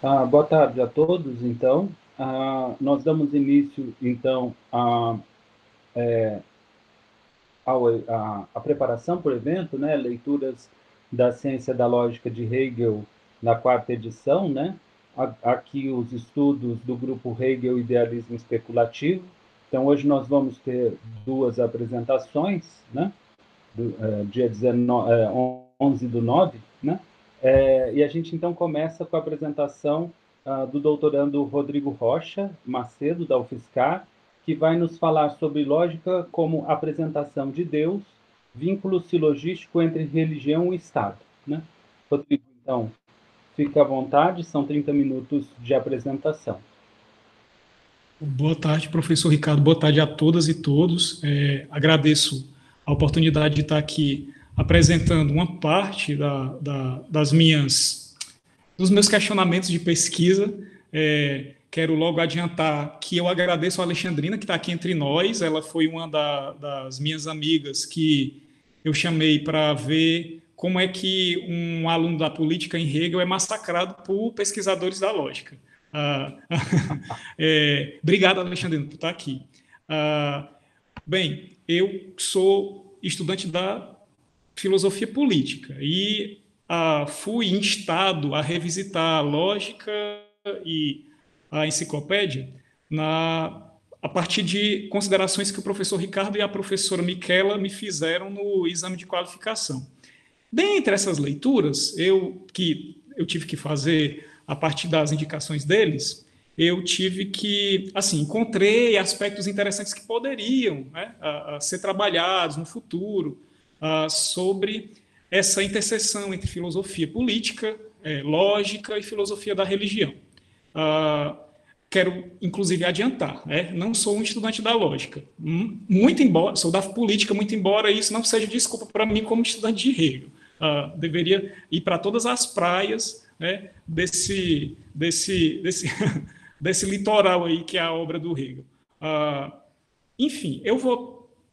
Boa tarde a todos, então. Nós damos início, então, à preparação para o evento, né? Leituras da Ciência da Lógica de Hegel, na quarta edição, né? Aqui os estudos do grupo Hegel Idealismo Especulativo. Então, hoje nós vamos ter duas apresentações, né? Dia 19, 11 do 9, né? E a gente, então, começa com a apresentação do doutorando Rodrigo Rocha Macedo, da UFSCar, que vai nos falar sobre lógica como apresentação de Deus, vínculo silogístico entre religião e Estado. Né? Rodrigo, então, fica à vontade, são 30 minutos de apresentação. Boa tarde, professor Ricardo. Boa tarde a todas e todos. Agradeço a oportunidade de estar aqui apresentando uma parte dos meus questionamentos de pesquisa. Quero logo adiantar que eu agradeço a Alexandrina, que está aqui entre nós. Ela foi uma das minhas amigas que eu chamei para ver como é que um aluno da política em Hegel é massacrado por pesquisadores da lógica. Ah, Obrigado, Alexandre, por estar aqui. Bem, eu sou estudante da filosofia política e fui instado a revisitar a lógica e a enciclopédia a partir de considerações que o professor Ricardo e a professora Miquela me fizeram no exame de qualificação. Dentre essas leituras, eu tive que fazer a partir das indicações deles, eu tive que, assim, encontrei aspectos interessantes que poderiam, né, ser trabalhados no futuro sobre essa interseção entre filosofia política, lógica e filosofia da religião. Quero, inclusive, adiantar, né? Não sou um estudante da lógica, muito embora, sou da política, muito embora isso não seja desculpa para mim como estudante de Hegel. Deveria ir para todas as praias, né, desse litoral aí que é a obra do Hegel. Enfim,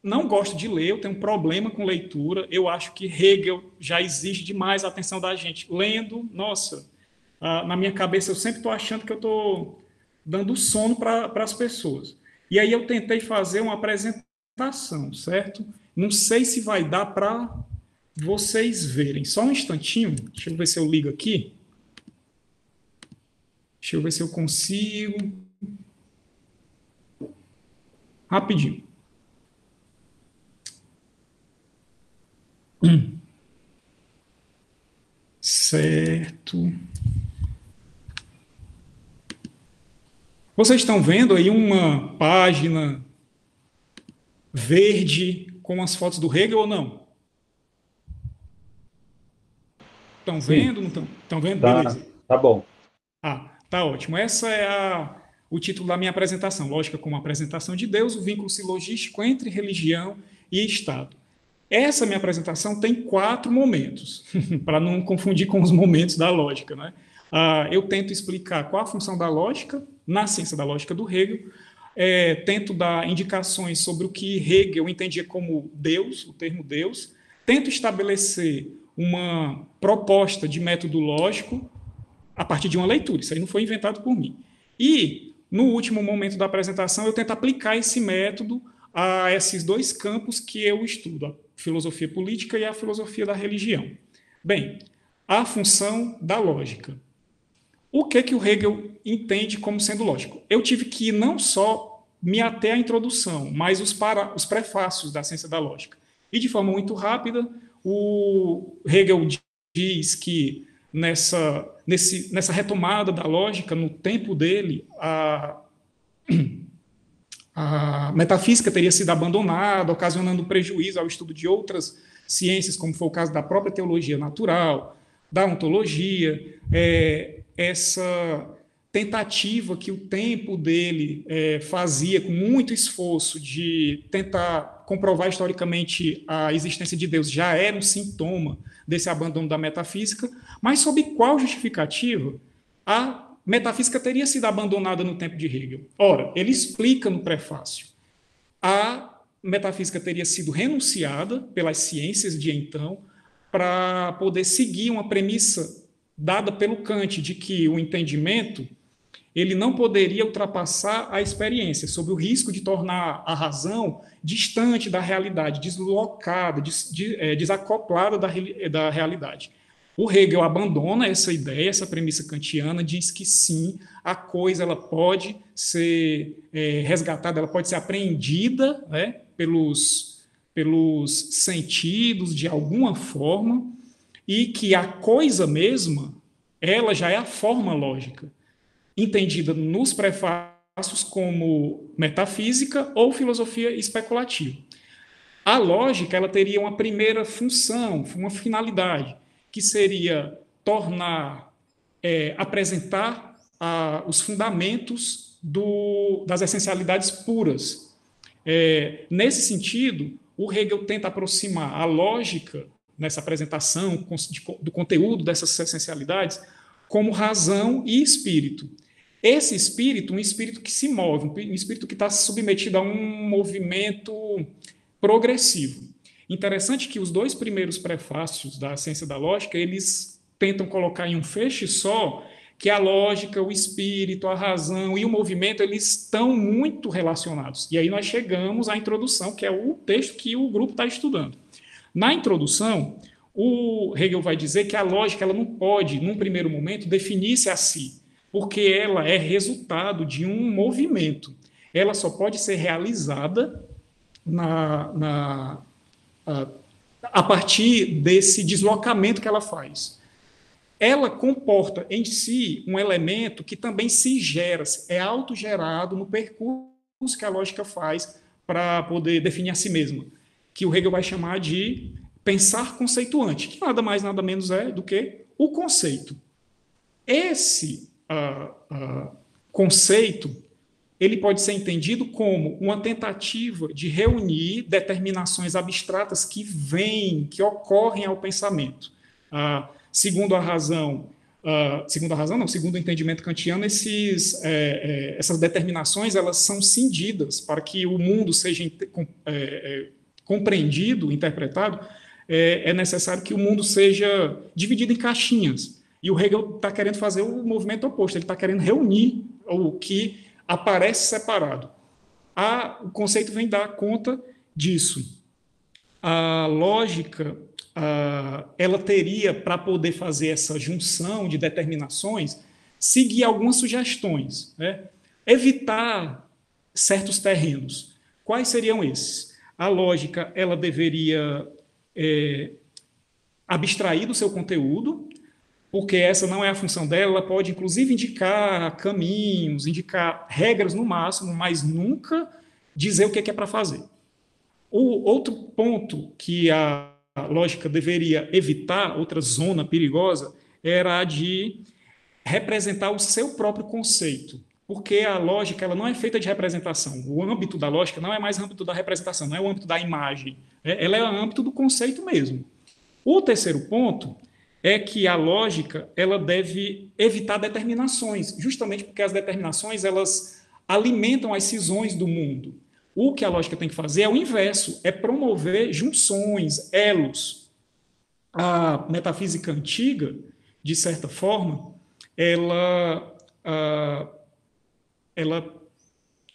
não gosto de ler, eu tenho um problema com leitura, eu acho que Hegel já exige demais a atenção da gente. Lendo, nossa, na minha cabeça eu sempre estou achando que eu estou dando sono para as pessoas. E aí eu tentei fazer uma apresentação, certo? Não sei se vai dar para vocês verem. Só um instantinho, deixa eu ver se eu ligo aqui. Deixa eu ver se eu consigo. Rapidinho. Certo. Vocês estão vendo aí uma página verde com as fotos do Hegel ou não? Estão Sim, vendo? Não estão vendo? tá, Beleza. tá bom. Tá ótimo. Essa é o título da minha apresentação. Lógica como apresentação de Deus, o vínculo silogístico entre religião e Estado. Essa minha apresentação tem 4 momentos, para não confundir com os momentos da lógica. Né? Eu tento explicar qual a função da lógica na ciência da lógica do Hegel, tento dar indicações sobre o que Hegel entendia como Deus, o termo Deus, tento estabelecer uma proposta de método lógico a partir de uma leitura, isso aí não foi inventado por mim. E, no último momento da apresentação, eu tento aplicar esse método a esses 2 campos que eu estudo, a filosofia política e a filosofia da religião. Bem, a função da lógica. O que o Hegel entende como sendo lógico? Eu tive que não só me ater à introdução, mas os prefácios da ciência da lógica. E, de forma muito rápida, o Hegel diz que nessa retomada da lógica, no tempo dele, a metafísica teria sido abandonada, ocasionando prejuízo ao estudo de outras ciências, como foi o caso da própria teologia natural, da ontologia, essa tentativa que o tempo dele fazia com muito esforço de tentar comprovar historicamente a existência de Deus já era um sintoma desse abandono da metafísica, mas sob qual justificativa a metafísica teria sido abandonada no tempo de Hegel? Ora, ele explica no prefácio. A metafísica teria sido renunciada pelas ciências de então para poder seguir uma premissa dada pelo Kant de que o entendimento ele não poderia ultrapassar a experiência, sob o risco de tornar a razão distante da realidade, deslocada, desacoplada da realidade. O Hegel abandona essa ideia, essa premissa kantiana, diz que sim, a coisa ela pode ser resgatada, ela pode ser apreendida, né, pelos sentidos de alguma forma, e que a coisa mesma, ela já é a forma lógica, entendida nos prefácios como metafísica ou filosofia especulativa. A lógica ela teria uma primeira função, uma finalidade, que seria apresentar os fundamentos das essencialidades puras. Nesse sentido, o Hegel tenta aproximar a lógica, nessa apresentação do conteúdo dessas essencialidades, como razão e espírito. Esse espírito, um espírito que se move, um espírito que está submetido a um movimento progressivo. Interessante que os dois primeiros prefácios da Ciência da Lógica, eles tentam colocar em um feixe só que a lógica, o espírito, a razão e o movimento, eles estão muito relacionados. E aí nós chegamos à introdução, que é o texto que o grupo está estudando. Na introdução, o Hegel vai dizer que a lógica ela não pode, num primeiro momento, definir-se a si, porque ela é resultado de um movimento. Ela só pode ser realizada a partir desse deslocamento que ela faz. Ela comporta em si um elemento que também se gera, é autogerado no percurso que a lógica faz para poder definir a si mesma, que o Hegel vai chamar de pensar conceituante, que nada mais, nada menos é do que o conceito. Esse conceito ele pode ser entendido como uma tentativa de reunir determinações abstratas que ocorrem ao pensamento. Segundo o entendimento kantiano, essas determinações elas são cindidas para que o mundo seja compreendido, interpretado. É necessário que o mundo seja dividido em caixinhas. E o Hegel está querendo fazer o movimento oposto, ele está querendo reunir o que aparece separado. O conceito vem dar conta disso. A lógica, ela teria, para poder fazer essa junção de determinações, seguir algumas sugestões, né? Evitar certos terrenos. Quais seriam esses? A lógica ela deveria abstrair do seu conteúdo, porque essa não é a função dela, ela pode, inclusive, indicar caminhos, indicar regras no máximo, mas nunca dizer o que é para fazer. O outro ponto que a lógica deveria evitar, outra zona perigosa, era a de representar o seu próprio conceito, porque a lógica ela não é feita de representação. O âmbito da lógica não é mais âmbito da representação, não é o âmbito da imagem, ela é o âmbito do conceito mesmo. O terceiro ponto é que a lógica ela deve evitar determinações, justamente porque as determinações elas alimentam as cisões do mundo. O que a lógica tem que fazer é o inverso, é promover junções, elos. A metafísica antiga, de certa forma, ela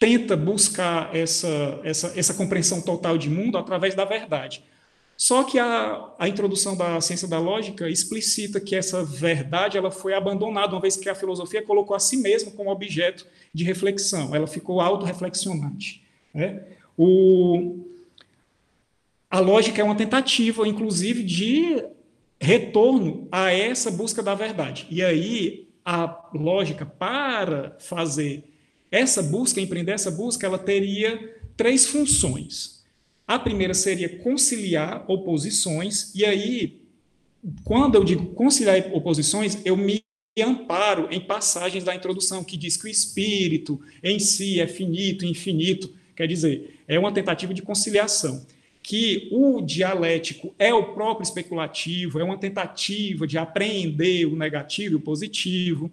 tenta buscar essa compreensão total de mundo através da verdade. Só que a introdução da ciência da lógica explicita que essa verdade ela foi abandonada, uma vez que a filosofia colocou a si mesma como objeto de reflexão, ela ficou autorreflexionante. Né? A lógica é uma tentativa, inclusive, de retorno a essa busca da verdade. E aí, a lógica, para fazer essa busca, empreender essa busca, ela teria 3 funções. A primeira seria conciliar oposições, e aí, quando eu digo conciliar oposições, eu me amparo em passagens da introdução, que diz que o espírito em si é finito e infinito, quer dizer, é uma tentativa de conciliação, que o dialético é o próprio especulativo, é uma tentativa de apreender o negativo e o positivo,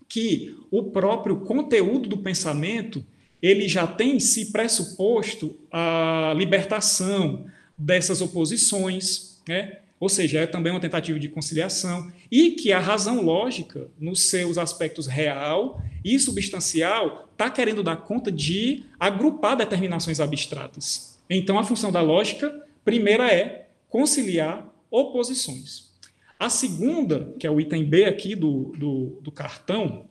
que o próprio conteúdo do pensamento ele já tem em si pressuposto a libertação dessas oposições, né? ou seja, é também uma tentativa de conciliação, e que a razão lógica, nos seus aspectos real e substancial, está querendo dar conta de agrupar determinações abstratas. Então, a função da lógica, primeira é conciliar oposições. A segunda, que é o item B aqui do cartão,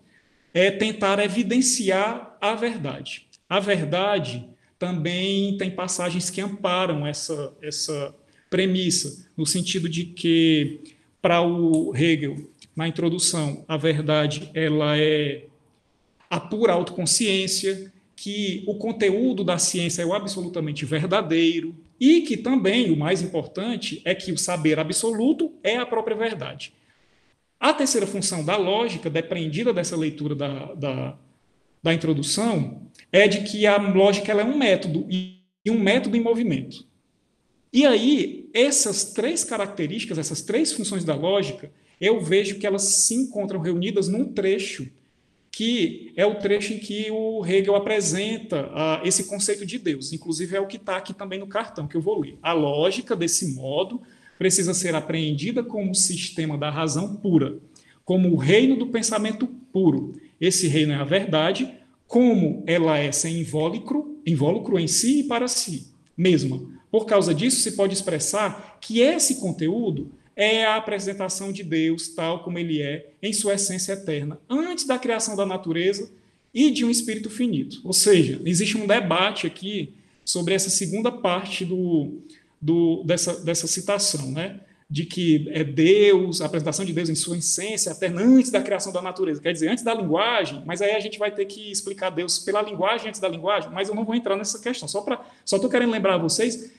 é tentar evidenciar a verdade. A verdade também tem passagens que amparam essa premissa, no sentido de que, para o Hegel, na introdução, a verdade ela é a pura autoconsciência, que o conteúdo da ciência é o absolutamente verdadeiro, e que também, o mais importante, é que o saber absoluto é a própria verdade. A terceira função da lógica, depreendida dessa leitura da introdução, é de que a lógica ela é um método, e um método em movimento. E aí, essas três características, essas três funções da lógica, eu vejo que elas se encontram reunidas num trecho, que é o trecho em que o Hegel apresenta esse conceito de Deus. Inclusive, é o que está aqui também no cartão, que eu vou ler. A lógica, desse modo, precisa ser apreendida como sistema da razão pura, como o reino do pensamento puro. Esse reino é a verdade, como ela é sem invólucro em si e para si mesma. Por causa disso, se pode expressar que esse conteúdo é a apresentação de Deus tal como ele é, em sua essência eterna, antes da criação da natureza e de um espírito finito. Ou seja, existe um debate aqui sobre essa segunda parte dessa citação, né? De que é Deus, a apresentação de Deus em sua essência eterna, antes da criação da natureza, quer dizer, antes da linguagem, mas aí a gente vai ter que explicar Deus pela linguagem, antes da linguagem, mas eu não vou entrar nessa questão, só estou querendo lembrar a vocês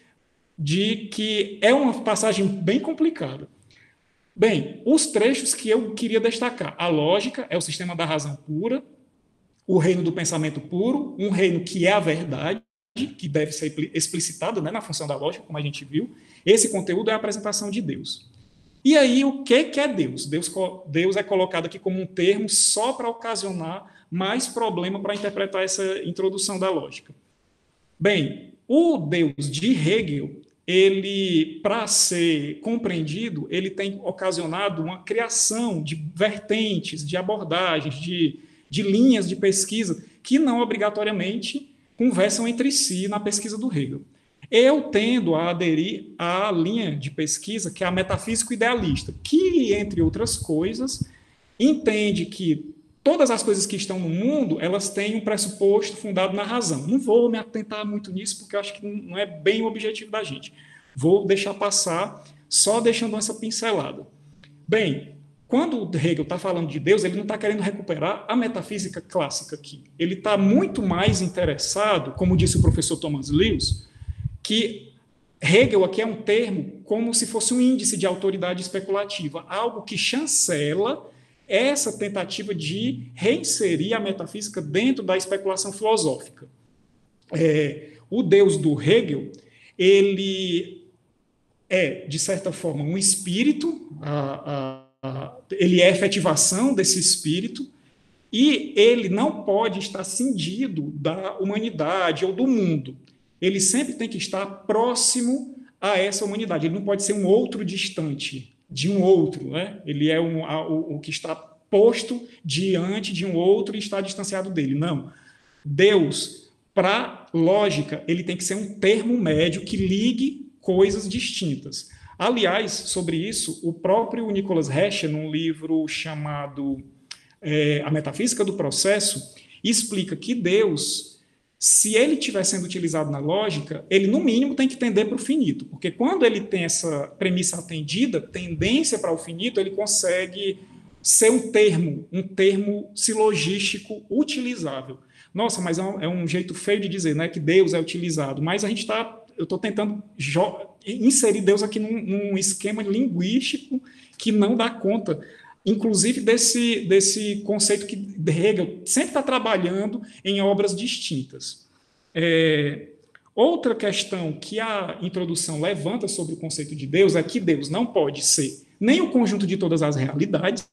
de que é uma passagem bem complicada. Bem, os trechos que eu queria destacar. A lógica é o sistema da razão pura, o reino do pensamento puro, um reino que é a verdade, que deve ser explicitado, né, na função da lógica, como a gente viu. Esse conteúdo é a apresentação de Deus. E aí, o que é Deus? Deus é colocado aqui como um termo só para ocasionar mais problema para interpretar essa introdução da lógica. Bem, o Deus de Hegel, ele, para ser compreendido, ele tem ocasionado uma criação de vertentes, de abordagens, de linhas de pesquisa que não obrigatoriamente conversam entre si na pesquisa do Hegel. Eu tendo a aderir à linha de pesquisa que é a metafísico idealista, que, entre outras coisas, entende que todas as coisas que estão no mundo, elas têm um pressuposto fundado na razão. Não vou me atentar muito nisso, porque eu acho que não é bem o objetivo da gente. Vou deixar passar, só deixando essa pincelada. Bem, quando o Hegel está falando de Deus, ele não está querendo recuperar a metafísica clássica aqui. Ele está muito mais interessado, como disse o professor Thomas Lewis, que Hegel aqui é um termo como se fosse um índice de autoridade especulativa, algo que chancela essa tentativa de reinserir a metafísica dentro da especulação filosófica. O Deus do Hegel, ele é, de certa forma, um espírito, ele é a efetivação desse espírito, e ele não pode estar cindido da humanidade ou do mundo. Ele sempre tem que estar próximo a essa humanidade. Ele não pode ser um outro distante de um outro, né? Ele é o que está posto diante de um outro e está distanciado dele. Não. Deus, para lógica, ele tem que ser um termo médio que ligue coisas distintas. Aliás, sobre isso, o próprio Nicholas Heschel, num livro chamado A Metafísica do Processo, explica que Deus, se ele estiver sendo utilizado na lógica, ele, no mínimo, tem que tender para o finito, porque quando ele tem essa premissa atendida, tendência para o finito, ele consegue ser um termo silogístico utilizável. Nossa, mas é um jeito feio de dizer, né, que Deus é utilizado, mas eu estou tentando inserir Deus aqui num esquema linguístico que não dá conta, inclusive desse conceito que Hegel sempre está trabalhando em obras distintas. Outra questão que a introdução levanta sobre o conceito de Deus é que Deus não pode ser nem o conjunto de todas as realidades,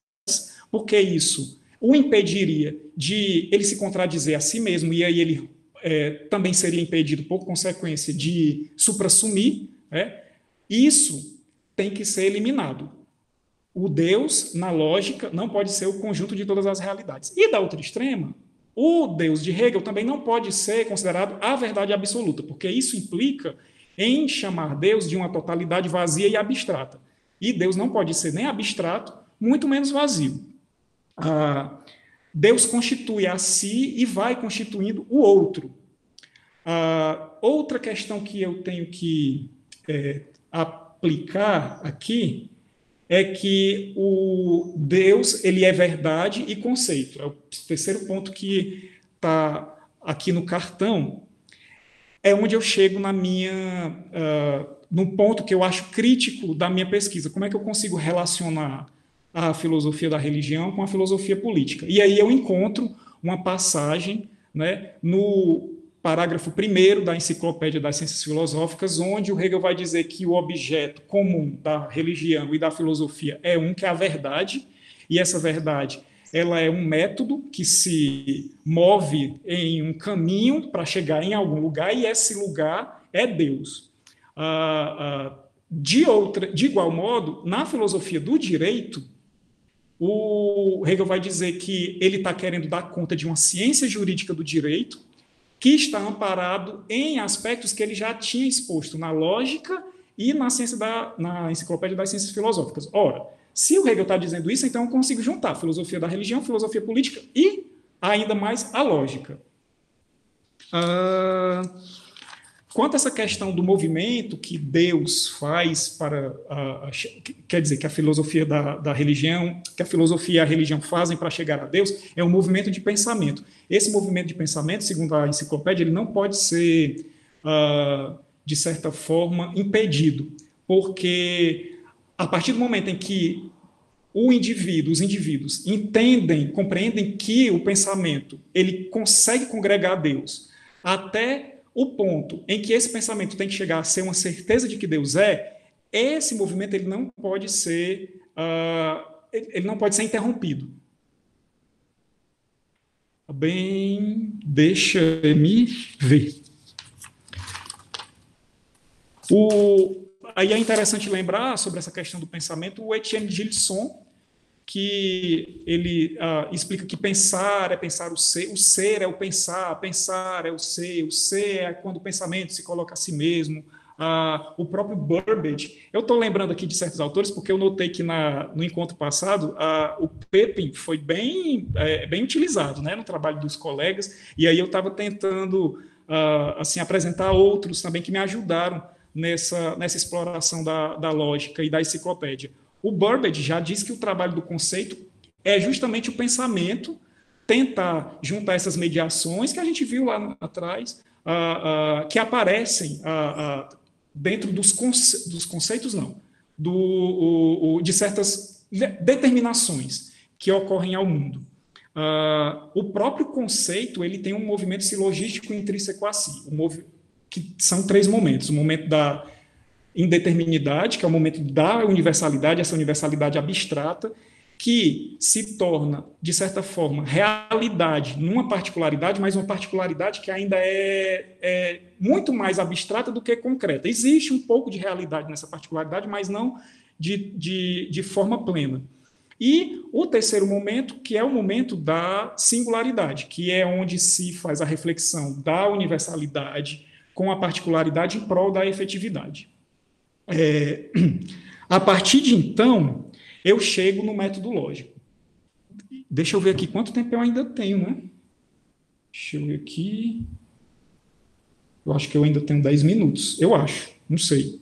porque isso o impediria de ele se contradizer a si mesmo, e aí ele também seria impedido, por consequência, de suprassumir. Isso tem que ser eliminado. O Deus, na lógica, não pode ser o conjunto de todas as realidades. E da outra extrema, o Deus de Hegel também não pode ser considerado a verdade absoluta, porque isso implica em chamar Deus de uma totalidade vazia e abstrata. E Deus não pode ser nem abstrato, muito menos vazio. Deus constitui a si e vai constituindo o outro. Outra questão que eu tenho que aplicar aqui é que o Deus ele é verdade e conceito. É o terceiro ponto que está aqui no cartão. É onde eu chego no ponto que eu acho crítico da minha pesquisa. Como é que eu consigo relacionar a filosofia da religião com a filosofia política? E aí eu encontro uma passagem, né, no parágrafo 1º da Enciclopédia das Ciências Filosóficas, onde o Hegel vai dizer que o objeto comum da religião e da filosofia é que é a verdade, e essa verdade ela é um método que se move em um caminho para chegar em algum lugar, e esse lugar é Deus. De igual modo, na filosofia do direito, o Hegel vai dizer que ele está querendo dar conta de uma ciência jurídica do direito que está amparado em aspectos que ele já tinha exposto na lógica e na Enciclopédia das Ciências Filosóficas. Ora, se o Hegel está dizendo isso, então eu consigo juntar a filosofia da religião, a filosofia política e, ainda mais, a lógica. Quanto a essa questão do movimento que Deus faz para... quer dizer, que a filosofia da religião, que a filosofia e a religião fazem para chegar a Deus, é um movimento de pensamento. Esse movimento de pensamento, segundo a enciclopédia, ele não pode ser, de certa forma, impedido, porque a partir do momento em que os indivíduos compreendem que o pensamento ele consegue congregar a Deus até o ponto em que esse pensamento tem que chegar a ser uma certeza de que Deus esse movimento ele não pode ser interrompido. Bem, deixa-me ver. Aí é interessante lembrar sobre essa questão do pensamento o Etienne Gilson, que ele explica que pensar é pensar o ser é o pensar é o ser é quando o pensamento se coloca a si mesmo. O próprio Burbage, eu estou lembrando aqui de certos autores, porque eu notei que no encontro passado, o Pepin foi bem utilizado, né, no trabalho dos colegas, e aí eu estava tentando assim, apresentar outros também que me ajudaram nessa exploração da lógica e da enciclopédia. O Burbage já diz que o trabalho do conceito é justamente o pensamento, tentar juntar essas mediações que a gente viu lá atrás, que aparecem dentro dos conceitos, não, de certas determinações que ocorrem ao mundo. O próprio conceito ele tem um movimento silogístico intrínseco a si, que são 3 momentos: o momento da indeterminidade, que é o momento da universalidade, essa universalidade abstrata, que se torna, de certa forma, realidade numa particularidade, mas uma particularidade que ainda é muito mais abstrata do que concreta. Existe um pouco de realidade nessa particularidade, mas não de forma plena. E o terceiro momento, que é o momento da singularidade, que é onde se faz a reflexão da universalidade com a particularidade em prol da efetividade. A partir de então, eu chego no método lógico. Deixa eu ver aqui quanto tempo eu ainda tenho, né? Deixa eu ver aqui. Eu acho que eu ainda tenho 10 minutos. Eu acho, não sei.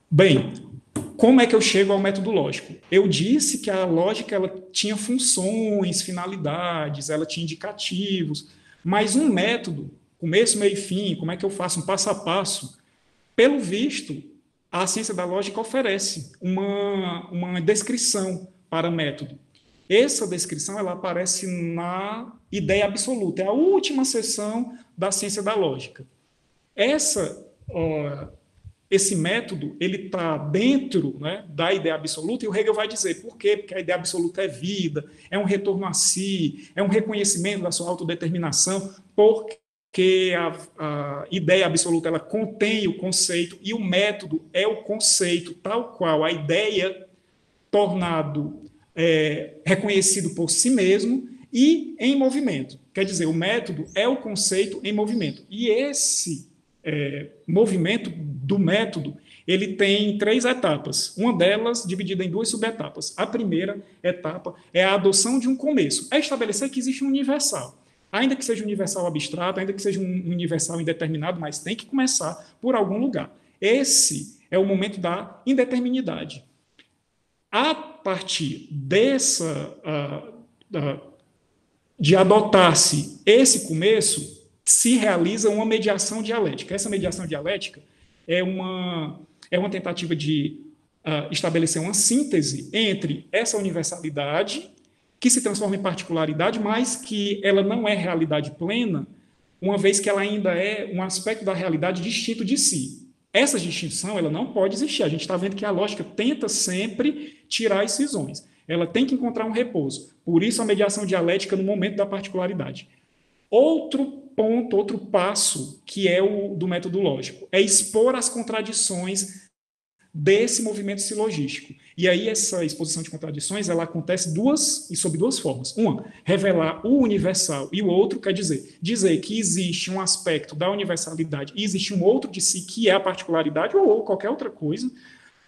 Bem, como é que eu chego ao método lógico? Eu disse que a lógica ela tinha funções, finalidades, ela tinha indicativos, mas um método, começo, meio e fim, como é que eu faço um passo a passo? Pelo visto, a ciência da lógica oferece uma descrição para método. Essa descrição ela aparece na ideia absoluta, é a última seção da ciência da lógica. Esse método ele está dentro, né, da ideia absoluta, e o Hegel vai dizer por quê? Porque a ideia absoluta é vida, é um retorno a si, é um reconhecimento da sua autodeterminação, porque que a ideia absoluta ela contém o conceito e o método é o conceito tal qual a ideia tornado reconhecido por si mesmo e em movimento. Quer dizer, o método é o conceito em movimento. E esse movimento do método, ele tem 3 etapas, uma delas dividida em 2 subetapas. A primeira etapa é a adoção de um começo, é estabelecer que existe um universal. Ainda que seja um universal abstrato, ainda que seja um universal indeterminado, mas tem que começar por algum lugar. Esse é o momento da indeterminidade. A partir de adotar-se esse começo, se realiza uma mediação dialética. Essa mediação dialética é uma tentativa de estabelecer uma síntese entre essa universalidade, que se transforma em particularidade, mas que ela não é realidade plena, uma vez que ela ainda é um aspecto da realidade distinto de si. Essa distinção ela não pode existir. A gente está vendo que a lógica tenta sempre tirar as cisões. Ela tem que encontrar um repouso. Por isso, a mediação dialética no momento da particularidade. Outro ponto, outro passo, que é o do método lógico, é expor as contradições desse movimento silogístico. E aí essa exposição de contradições ela acontece sob 2 formas. Uma, revelar o universal, e o outro quer dizer que existe um aspecto da universalidade e existe um outro de si que é a particularidade ou qualquer outra coisa.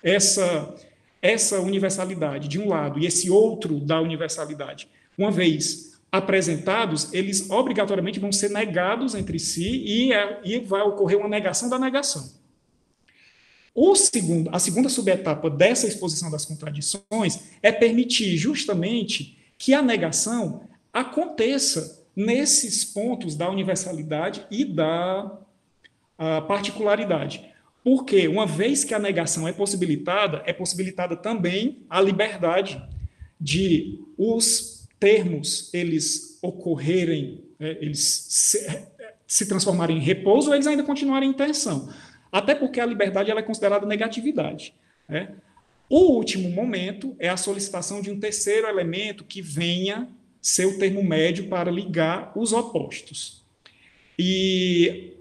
Essa universalidade de um lado e esse outro da universalidade, uma vez apresentados, eles obrigatoriamente vão ser negados entre si e vai ocorrer uma negação da negação. A segunda subetapa dessa exposição das contradições é permitir justamente que a negação aconteça nesses pontos da universalidade e da particularidade. Porque, uma vez que a negação é possibilitada também a liberdade de os termos eles ocorrerem, eles se transformarem em repouso ou eles ainda continuarem em tensão. Até porque a liberdade ela é considerada negatividade. Né? O último momento é a solicitação de um terceiro elemento que venha ser o termo médio para ligar os opostos. E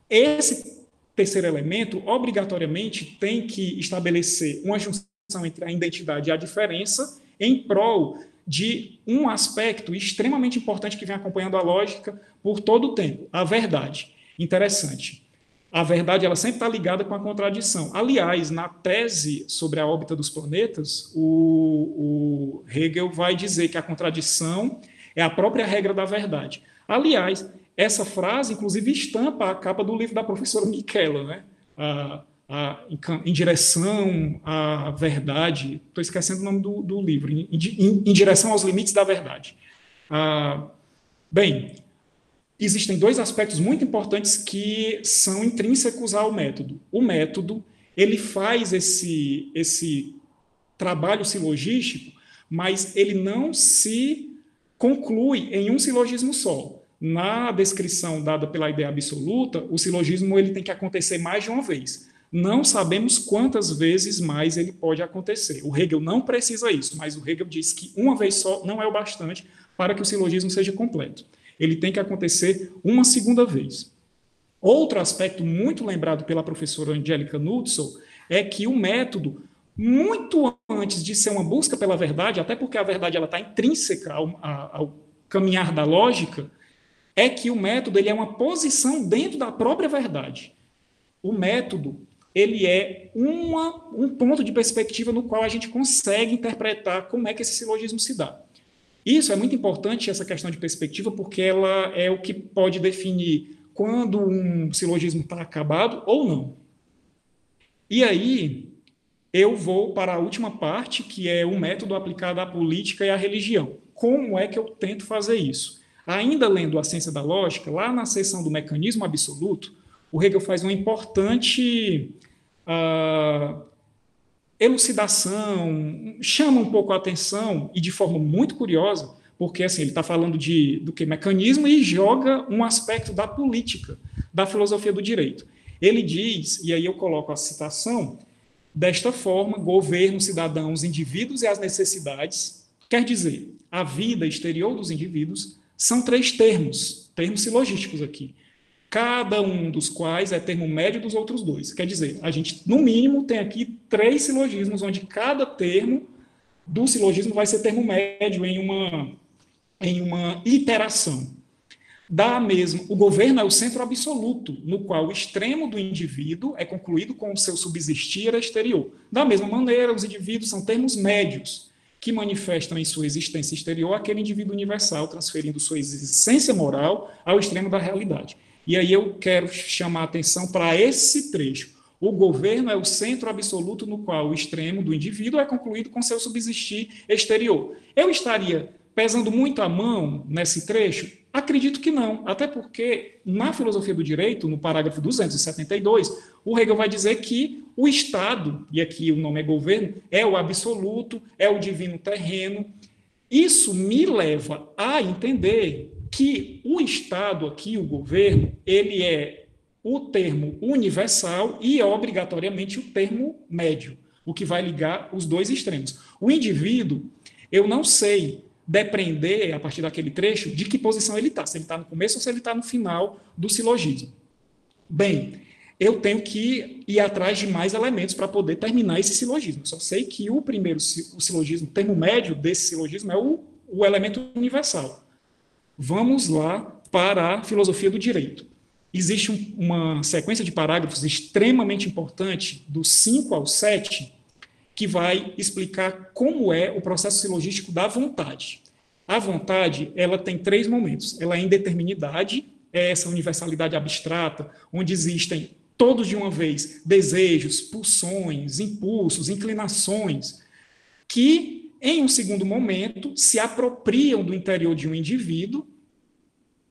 esse terceiro elemento, obrigatoriamente, tem que estabelecer uma junção entre a identidade e a diferença em prol de um aspecto extremamente importante que vem acompanhando a lógica por todo o tempo, a verdade. Interessante. A verdade ela sempre está ligada com a contradição. Aliás, na tese sobre a órbita dos planetas, o Hegel vai dizer que a contradição é a própria regra da verdade. Aliás, essa frase, inclusive, estampa a capa do livro da professora Michela, né? Em direção à verdade. Estou esquecendo o nome do livro. Em direção aos limites da verdade. Bem, existem 2 aspectos muito importantes que são intrínsecos ao método. O método, ele faz esse trabalho silogístico, mas ele não se conclui em um silogismo só. Na descrição dada pela ideia absoluta, o silogismo ele tem que acontecer mais de uma vez. Não sabemos quantas vezes mais ele pode acontecer. O Hegel não precisa isso, mas o Hegel diz que uma vez só não é o bastante para que o silogismo seja completo. Ele tem que acontecer uma segunda vez. Outro aspecto muito lembrado pela professora Angélica Knudsen é que o método, muito antes de ser uma busca pela verdade, até porque a verdade está intrínseca ao caminhar da lógica, é que o método ele é uma posição dentro da própria verdade. O método ele é um ponto de perspectiva no qual a gente consegue interpretar como é que esse silogismo se dá. Isso é muito importante, essa questão de perspectiva, porque ela é o que pode definir quando um silogismo está acabado ou não. E aí, eu vou para a última parte, que é o método aplicado à política e à religião. Como é que eu tento fazer isso? Ainda lendo a ciência da lógica, lá na seção do mecanismo absoluto, o Hegel faz uma importante elucidação, chama um pouco a atenção, e de forma muito curiosa, porque assim, ele está falando do que mecanismo e joga um aspecto da política, da filosofia do direito. Ele diz, e aí eu coloco a citação, desta forma, governo, cidadãos, indivíduos e as necessidades, quer dizer, a vida exterior dos indivíduos, são 3 termos silogísticos aqui. cada um dos quais é termo médio dos outros dois. Quer dizer, a gente, no mínimo, tem aqui 3 silogismos, onde cada termo do silogismo vai ser termo médio em uma iteração. Da mesma, o governo é o centro absoluto, no qual o extremo do indivíduo é concluído com o seu subsistir exterior. Da mesma maneira, os indivíduos são termos médios, que manifestam em sua existência exterior aquele indivíduo universal, transferindo sua existência moral ao extremo da realidade. E aí eu quero chamar a atenção para esse trecho. O governo é o centro absoluto no qual o extremo do indivíduo é concluído com seu subsistir exterior. Eu estaria pesando muito a mão nesse trecho? Acredito que não, até porque na filosofia do direito, no parágrafo 272, o Hegel vai dizer que o Estado, e aqui o nome é governo, é o absoluto, é o divino terreno. Isso me leva a entender que o Estado aqui, o governo, ele é o termo universal e é obrigatoriamente o termo médio, o que vai ligar os dois extremos. O indivíduo, eu não sei depender, a partir daquele trecho, de que posição ele está, se ele está no começo ou se ele está no final do silogismo. Bem, eu tenho que ir atrás de mais elementos para poder terminar esse silogismo. Só sei que o primeiro, o silogismo, o termo médio desse silogismo é o elemento universal. Vamos lá para a filosofia do direito. Existe uma sequência de parágrafos extremamente importante, do 5 ao 7, que vai explicar como é o processo silogístico da vontade. A vontade, ela tem 3 momentos. Ela é indeterminidade, é essa universalidade abstrata, onde existem todos de uma vez desejos, pulsões, impulsos, inclinações, que, em um segundo momento, se apropriam do interior de um indivíduo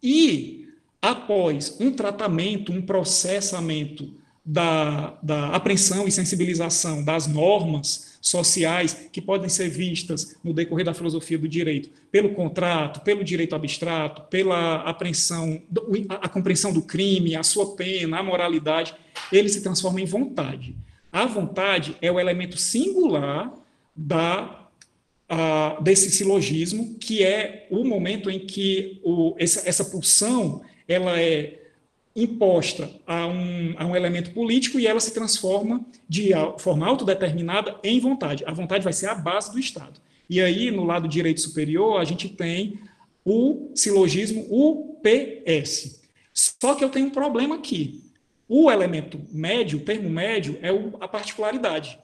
e, após um tratamento, um processamento da apreensão e sensibilização das normas sociais que podem ser vistas no decorrer da filosofia do direito, pelo contrato, pelo direito abstrato, pela apreensão, a compreensão do crime, a sua pena, a moralidade, ele se transforma em vontade. A vontade é o elemento singular desse silogismo, que é o momento em que essa pulsão ela é imposta a um elemento político e ela se transforma de forma autodeterminada em vontade. A vontade vai ser a base do Estado. E aí, no lado direito superior, a gente tem o silogismo UPS. Só que eu tenho um problema aqui. O elemento médio, o termo médio, é a particularidade.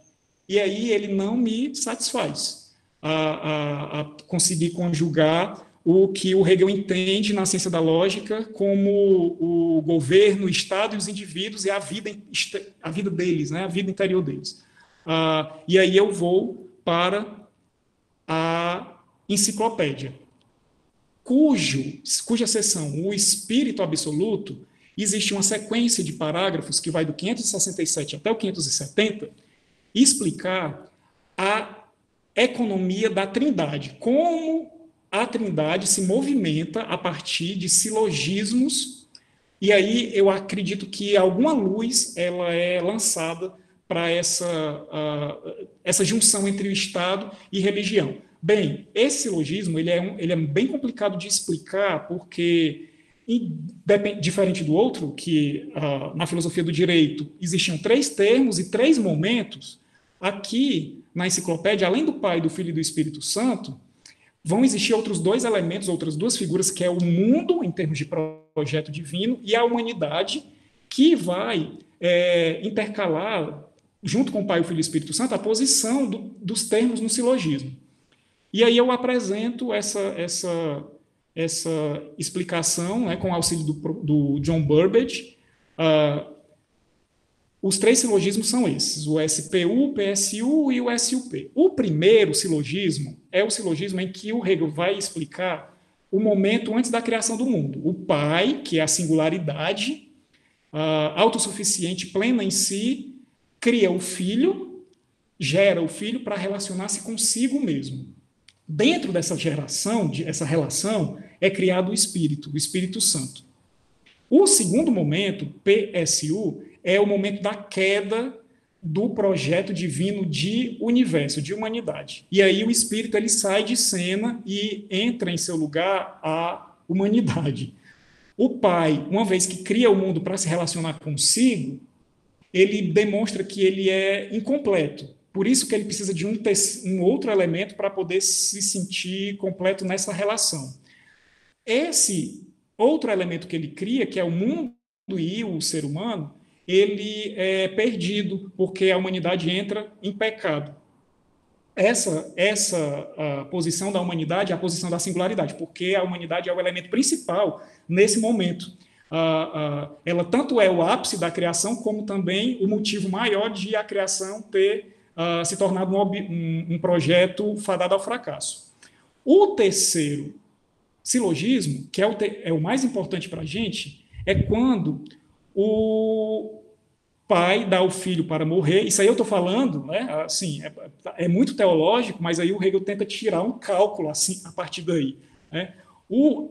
E aí ele não me satisfaz a conseguir conjugar o que o Hegel entende na ciência da lógica como o governo, o Estado e os indivíduos e a vida deles, né, a vida interior deles. E aí eu vou para a enciclopédia, cuja seção, o espírito absoluto, existe uma sequência de parágrafos que vai do 567 até o 570, explicar a economia da Trindade, como a Trindade se movimenta a partir de silogismos, e aí eu acredito que alguma luz ela é lançada para essa junção entre o Estado e religião. Bem, esse silogismo ele é bem complicado de explicar, porque, diferente do outro, que na filosofia do direito existiam 3 termos e 3 momentos, aqui na enciclopédia, além do Pai, do Filho e do Espírito Santo, vão existir outros 2 elementos, outras 2 figuras, que é o mundo, em termos de projeto divino, e a humanidade, que vai intercalar, junto com o Pai, o Filho e o Espírito Santo, a posição dos termos no silogismo. E aí eu apresento essa explicação, né, com o auxílio do John Burbage. Os 3 silogismos são esses, o SPU, o PSU e o SUP. O primeiro silogismo é o silogismo em que o Hegel vai explicar o momento antes da criação do mundo. O Pai, que é a singularidade, autossuficiente, plena em si, cria o Filho, gera o Filho para relacionar-se consigo mesmo. Dentro dessa geração, essa relação, é criado o Espírito Santo. O segundo momento, PSU, é o momento da queda do projeto divino de universo, de humanidade. E aí o espírito ele sai de cena e entra em seu lugar a humanidade. O pai, uma vez que cria o mundo para se relacionar consigo, ele demonstra que ele é incompleto. Por isso que ele precisa de um outro elemento para poder se sentir completo nessa relação. Esse outro elemento que ele cria, que é o mundo e o ser humano, ele é perdido, porque a humanidade entra em pecado. Essa a posição da humanidade é a posição da singularidade, porque a humanidade é o elemento principal nesse momento. Ela tanto é o ápice da criação, como também o motivo maior de a criação ter se tornado um projeto fadado ao fracasso. O terceiro silogismo, que é o mais importante para a gente, é quando o pai dá o filho para morrer. Isso aí eu estou falando, né? Assim, é muito teológico, mas aí o Hegel tenta tirar um cálculo assim a partir daí. Né? O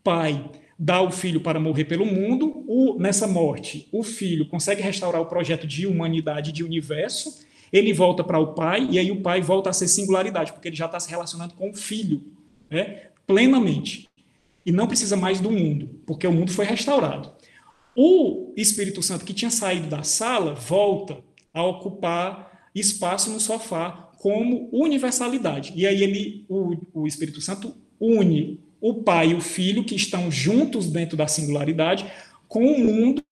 pai dá o filho para morrer pelo mundo. Nessa morte, o filho consegue restaurar o projeto de humanidade, de universo. Ele volta para o pai e aí o pai volta a ser singularidade, porque ele já está se relacionando com o filho, né? Plenamente. E não precisa mais do mundo, porque o mundo foi restaurado. O Espírito Santo, que tinha saído da sala, volta a ocupar espaço no sofá como universalidade. E aí o Espírito Santo une o Pai e o Filho, que estão juntos dentro da singularidade, com o mundo,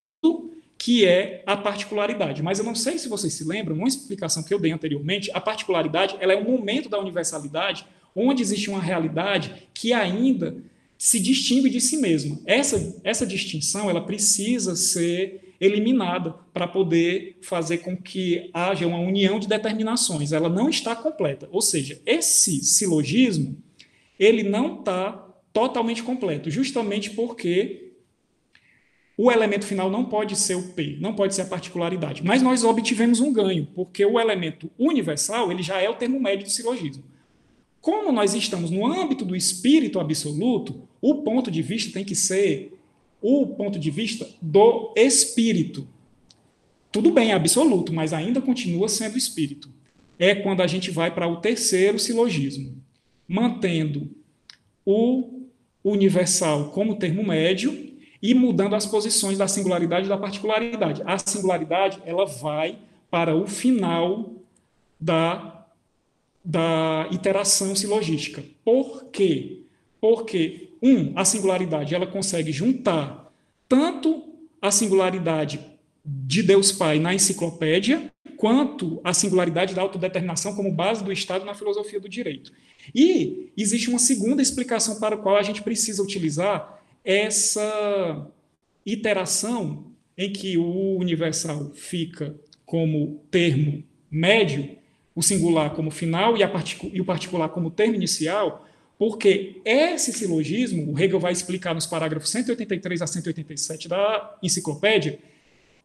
que é a particularidade. Mas eu não sei se vocês se lembram, uma explicação que eu dei anteriormente, a particularidade ela é um momento da universalidade onde existe uma realidade que ainda se distingue de si mesma. Essa distinção ela precisa ser eliminada para poder fazer com que haja uma união de determinações. Ela não está completa. Ou seja, esse silogismo ele não está totalmente completo, justamente porque o elemento final não pode ser o P, não pode ser a particularidade. Mas nós obtivemos um ganho, porque o elemento universal ele já é o termo médio do silogismo. Como nós estamos no âmbito do espírito absoluto, o ponto de vista tem que ser o ponto de vista do espírito. Tudo bem, é absoluto, mas ainda continua sendo espírito. É quando a gente vai para o terceiro silogismo, mantendo o universal como termo médio e mudando as posições da singularidade e da particularidade. A singularidade ela vai para o final da iteração silogística. Por quê? Porque, a singularidade ela consegue juntar tanto a singularidade de Deus Pai na enciclopédia, quanto a singularidade da autodeterminação como base do Estado na filosofia do direito. E existe uma segunda explicação para a qual a gente precisa utilizar essa iteração em que o universal fica como termo médio, o singular como final e o particular como termo inicial, porque esse silogismo, o Hegel vai explicar nos parágrafos 183 a 187 da enciclopédia,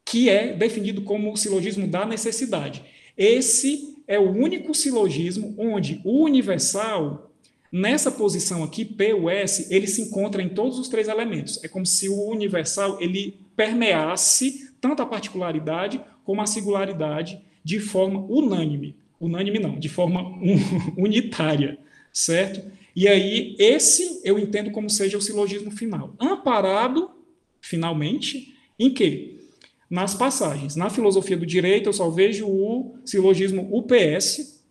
que é definido como o silogismo da necessidade. Esse é o único silogismo onde o universal, nessa posição aqui, P, U, S, ele se encontra em todos os três elementos. É como se o universal ele permeasse tanto a particularidade como a singularidade de forma unânime. Unânime não, de forma unitária, certo? E aí, esse eu entendo como seja o silogismo final. Amparado, finalmente, em quê? Nas passagens. Na filosofia do direito, eu só vejo o silogismo UPS.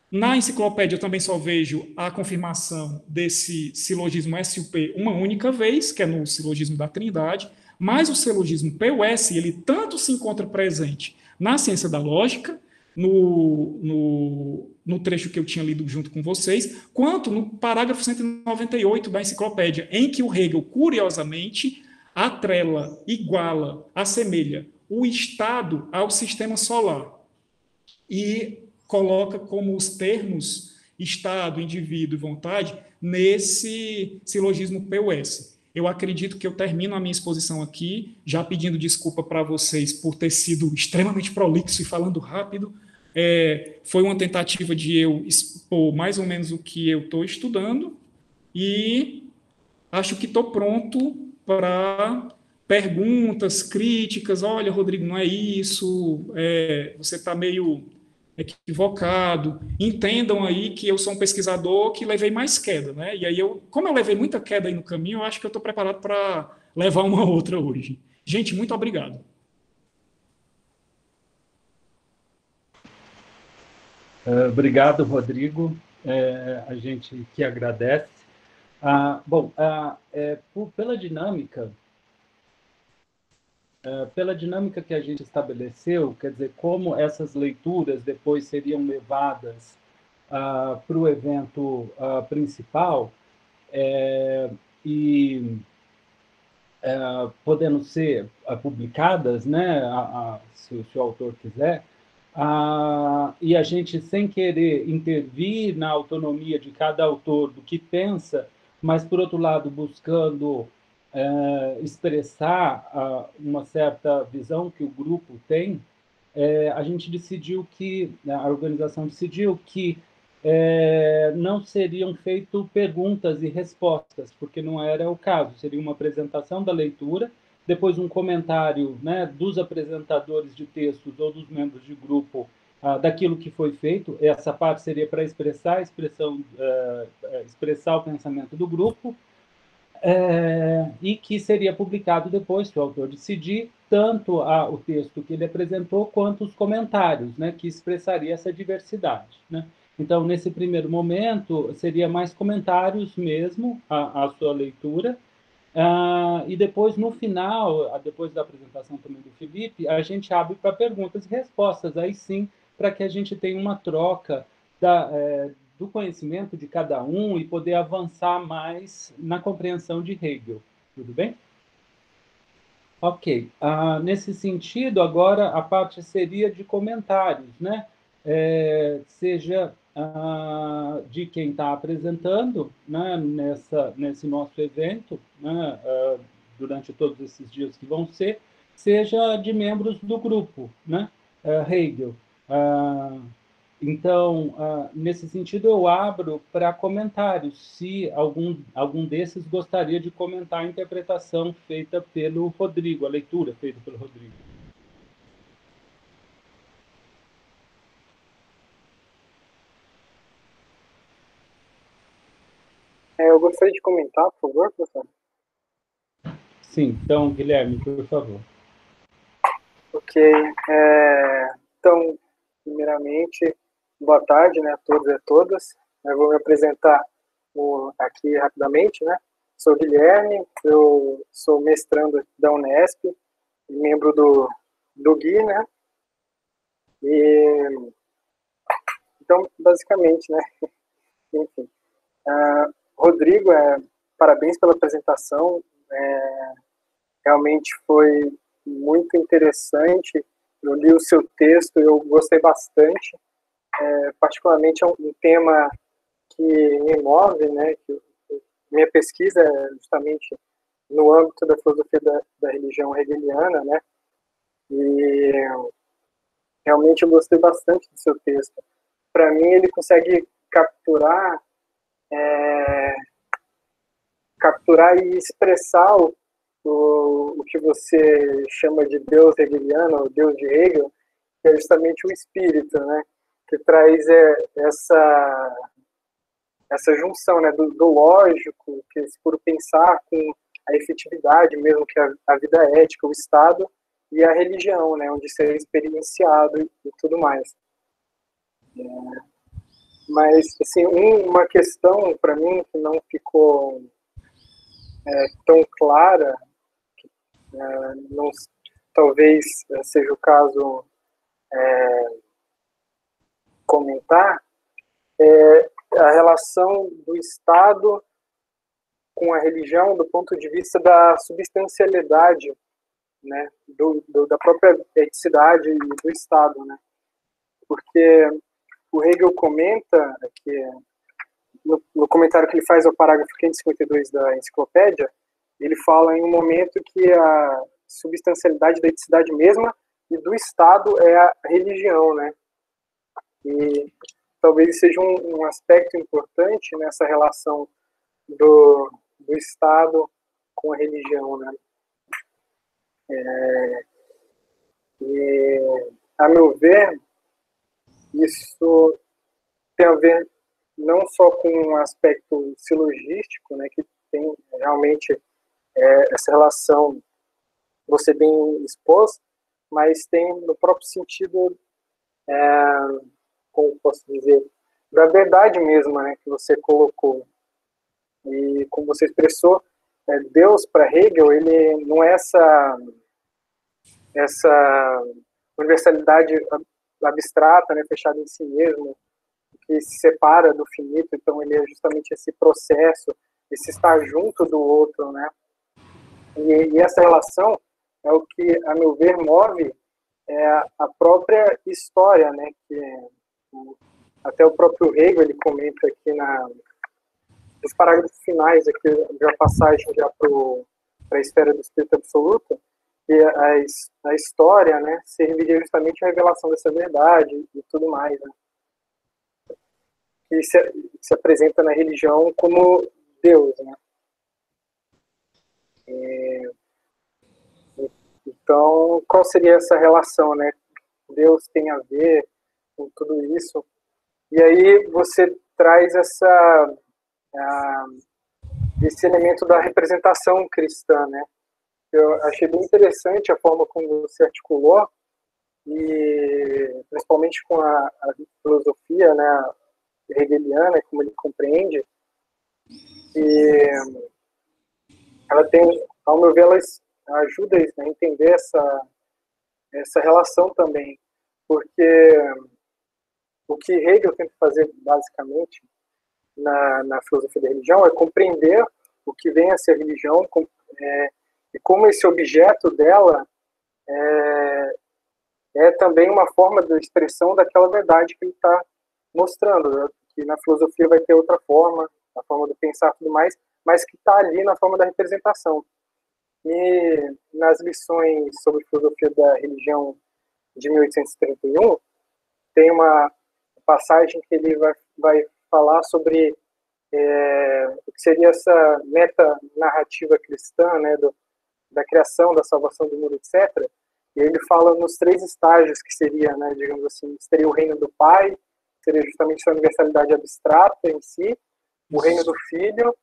Na enciclopédia, eu também só vejo a confirmação desse silogismo SUP uma única vez, que é no silogismo da Trindade, mas o silogismo PUS, ele tanto se encontra presente na ciência da lógica, no trecho que eu tinha lido junto com vocês, quanto no parágrafo 198 da enciclopédia, em que o Hegel, curiosamente, atrela, iguala, assemelha o Estado ao sistema solar e coloca como os termos Estado, indivíduo e vontade nesse silogismo PUS. Eu acredito que eu termino a minha exposição aqui, já pedindo desculpa para vocês por ter sido extremamente prolixo e falando rápido. Foi uma tentativa de eu expor mais ou menos o que eu estou estudando e acho que estou pronto para perguntas, críticas. Olha, Rodrigo, não é isso, você está meio equivocado. Entendam aí que eu sou um pesquisador que levei mais queda, né? E aí, como eu levei muita queda aí no caminho, eu acho que eu estou preparado para levar uma outra hoje. Gente, muito obrigado. Obrigado, Rodrigo. A gente que agradece. Bom, pela dinâmica que a gente estabeleceu, quer dizer, como essas leituras depois seriam levadas para o evento principal, e podendo ser publicadas, né, se o autor quiser, e a gente, sem querer intervir na autonomia de cada autor do que pensa, mas, por outro lado, buscando expressar uma certa visão que o grupo tem, a gente decidiu que, a organização decidiu que não seriam feitas perguntas e respostas, porque não era o caso. Seria uma apresentação da leitura, depois um comentário, né, dos apresentadores de textos ou dos membros de grupo daquilo que foi feito. Essa parte seria para expressar expressar o pensamento do grupo, e que seria publicado depois, se o autor decidir, tanto o texto que ele apresentou, quanto os comentários, né, que expressaria essa diversidade. Né? Então, nesse primeiro momento, seria mais comentários mesmo, a sua leitura, e depois, no final, depois da apresentação também do Felipe, a gente abre para perguntas e respostas, aí sim, para que a gente tenha uma troca do conhecimento de cada um e poder avançar mais na compreensão de Hegel. Tudo bem? Ok. Nesse sentido, agora a parte seria de comentários, né? Seja de quem está apresentando, né, nesse nosso evento, né, durante todos esses dias que vão ser, seja de membros do grupo, né, Hegel. Então, nesse sentido, eu abro para comentários, se algum desses gostaria de comentar a interpretação feita pelo Rodrigo, a leitura feita pelo Rodrigo. Eu gostaria de comentar, por favor, professor. Sim, então, Guilherme, por favor. Ok. Então, primeiramente, boa tarde, né, a todos e a todas. Eu vou me apresentar aqui rapidamente, né? Sou Guilherme, eu sou mestrando da Unesp, membro do GUI, né? E, então, basicamente, né? Enfim. Rodrigo, parabéns pela apresentação. Realmente foi muito interessante. Eu li o seu texto, eu gostei bastante. Particularmente é um tema que me move, né? Minha pesquisa é justamente no âmbito da filosofia da religião hegeliana, né? E realmente eu gostei bastante do seu texto. Para mim, ele consegue capturar e expressar o que você chama de Deus hegeliano, o Deus de Hegel, que é justamente o espírito, né? Que traz essa junção, né, do lógico, que é esse puro pensar, com a efetividade mesmo, que é a vida ética, o Estado, e a religião, né, onde ser experienciado e tudo mais. Mas, assim, uma questão para mim que não ficou tão clara, não, talvez seja o caso comentar, é a relação do Estado com a religião do ponto de vista da substancialidade, né, da própria eticidade e do Estado, né? Porque o Hegel comenta que no comentário que ele faz ao parágrafo 552 da enciclopédia, ele fala em um momento que a substancialidade da eticidade mesma e do Estado é a religião, né? E talvez seja um aspecto importante nessa relação do Estado com a religião, né? E, a meu ver, isso tem a ver não só com um aspecto silogístico, né, que tem realmente essa relação, você bem expôs, mas tem no próprio sentido, como posso dizer, da verdade mesmo, né, que você colocou. E como você expressou, Deus para Hegel, ele não é essa universalidade abstrata, né, fechada em si mesmo, que se separa do finito. Então ele é justamente esse processo, esse estar junto do outro, né? E essa relação é o que, a meu ver, move a própria história, né? Que até o próprio Hegel ele comenta aqui nos parágrafos finais aqui da passagem já para a esfera do espírito absoluto, que a história, né, serviria justamente a revelação dessa verdade e tudo mais, né? Que se apresenta na religião como Deus, né? Então, qual seria essa relação, né? Deus tem a ver com tudo isso. E aí você traz esse elemento da representação cristã, né? Eu achei bem interessante a forma como você articulou, e principalmente com a filosofia, né, hegeliana, como ele compreende, e ela tem, ao meu ver, ela ajuda a entender essa relação também, porque o que Hegel tenta fazer, basicamente, na filosofia da religião é compreender o que vem a ser a religião, e como esse objeto dela é também uma forma de expressão daquela verdade que ele está mostrando, né? Que na filosofia vai ter outra forma, a forma do pensar e tudo mais, mas que está ali na forma da representação. E nas lições sobre filosofia da religião de 1831, tem uma passagem que ele vai falar sobre o que seria essa meta-narrativa cristã, né, da criação, da salvação do mundo, etc. E ele fala nos 3 estágios que seria, né, digamos assim, seria o reino do Pai, seria justamente essa universalidade abstrata em si, o reino do Filho,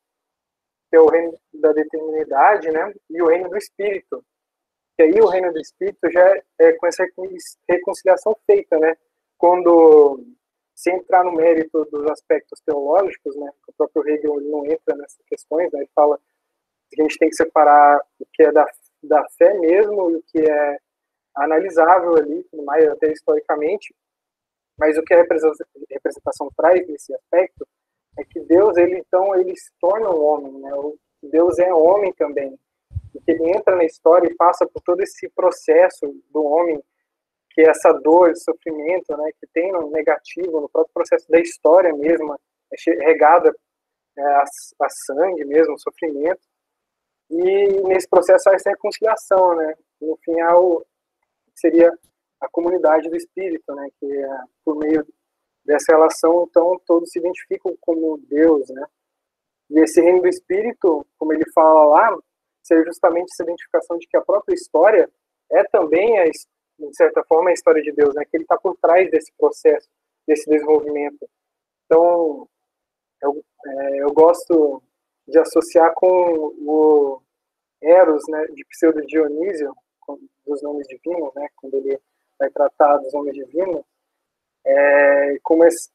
que é o reino da determinidade, né, e o reino do Espírito. E aí o reino do Espírito já é com essa reconciliação feita, né, quando, sem entrar no mérito dos aspectos teológicos, né, o próprio Hegel não entra nessas questões, né, ele fala que a gente tem que separar o que é da fé mesmo e o que é analisável ali, tudo mais, até historicamente, mas o que a representação traz nesse aspecto é que Deus, ele se torna um homem, né? Deus é homem também, e que ele entra na história e passa por todo esse processo do homem, que é essa dor, esse sofrimento, né, que tem no negativo, no próprio processo da história mesmo, regada a sangue mesmo, sofrimento, e nesse processo há essa reconciliação, né? No final seria a comunidade do Espírito, né? Que por meio dessa relação, então, todos se identificam como Deus, né? E esse reino do Espírito, como ele fala lá, seria justamente essa identificação de que a própria história é também, de certa forma, a história de Deus, né? Que ele está por trás desse processo, desse desenvolvimento. Então, eu gosto de associar com o Eros, né, de Pseudo Dionísio, dos nomes divinos, né, quando ele vai tratar dos nomes divinos, como esse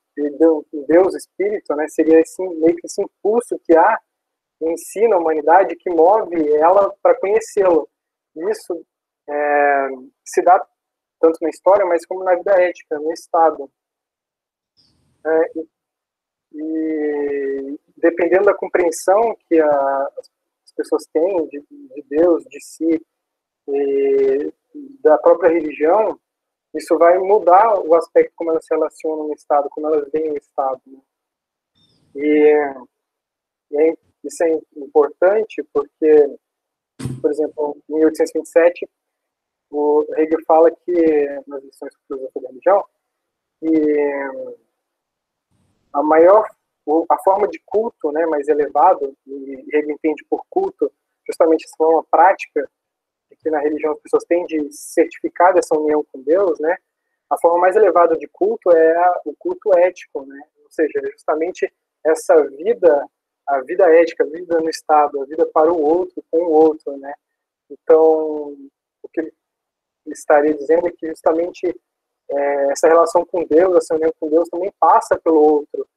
Deus Espírito, né, seria meio que esse impulso que há em si na humanidade que move ela para conhecê-lo. Isso se dá tanto na história, mas como na vida ética, no Estado. E dependendo da compreensão que as pessoas têm de Deus, de si, e da própria religião, isso vai mudar o aspecto como elas se relacionam no Estado, como elas veem o Estado, né? Isso é importante porque, por exemplo, em 1827, o Hegel fala que, nas lições de filosofia da religião, que a forma de culto, né, mais elevado, e Hegel entende por culto justamente essa forma prática que na religião as pessoas têm de certificar dessa união com Deus, né? a forma mais elevada de culto é o culto ético, né? Ou seja, justamente essa vida, a vida ética, a vida no Estado, a vida para o outro, com o outro, né? Então, o que ele estaria dizendo é que justamente essa relação com Deus, essa união com Deus também passa pelo outro,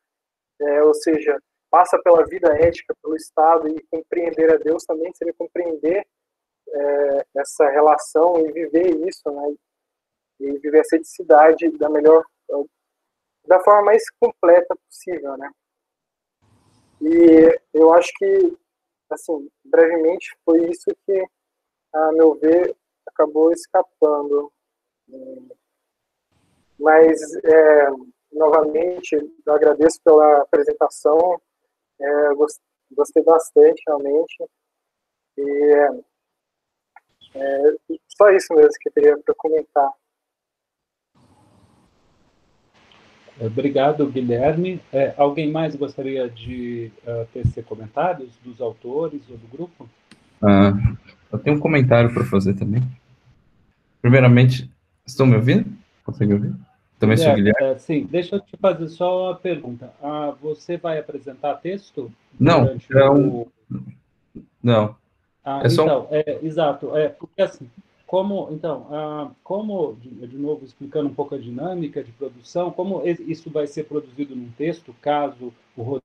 ou seja, passa pela vida ética, pelo Estado, e compreender a Deus também seria compreender essa relação e viver isso, né? E viver essa eticidade da forma mais completa possível, né? E eu acho que, assim, brevemente, foi isso que, a meu ver, acabou escapando. Mas, novamente, eu agradeço pela apresentação, gostei bastante, realmente, e só isso mesmo que eu teria para comentar. Obrigado, Guilherme. Alguém mais gostaria de tecer comentários dos autores ou do grupo? Eu tenho um comentário para fazer também. Primeiramente, estão me ouvindo? Consegue ouvir? Também sou Guilherme. Sim, deixa eu te fazer só uma pergunta. Você vai apresentar texto Não, durante o... Não. É só então, exato. Porque assim, como, de novo, explicando um pouco a dinâmica de produção, como isso vai ser produzido num texto, caso o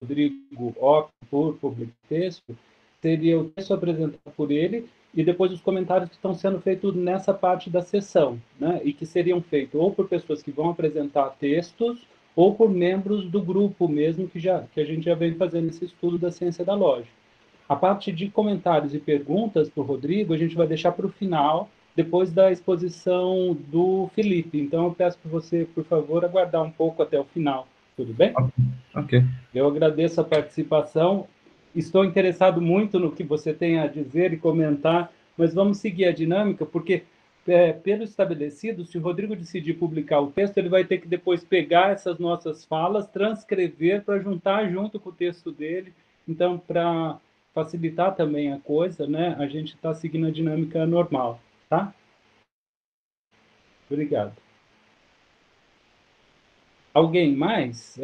Rodrigo opte por public texto, seria o texto apresentado por ele e depois os comentários que estão sendo feitos nessa parte da sessão, né? E que seriam feitos ou por pessoas que vão apresentar textos ou por membros do grupo mesmo, que a gente já vem fazendo esse estudo da ciência da lógica. A parte de comentários e perguntas para o Rodrigo, a gente vai deixar para o final, depois da exposição do Felipe. Então, eu peço para você, por favor, aguardar um pouco até o final. Tudo bem? Ok. Eu agradeço a participação. Estou interessado muito no que você tem a dizer e comentar, mas vamos seguir a dinâmica, porque, pelo estabelecido, se o Rodrigo decidir publicar o texto, ele vai ter que depois pegar essas nossas falas, transcrever para juntar junto com o texto dele. Então, para facilitar também a coisa, né, a gente está seguindo a dinâmica normal, tá? Obrigado. Alguém mais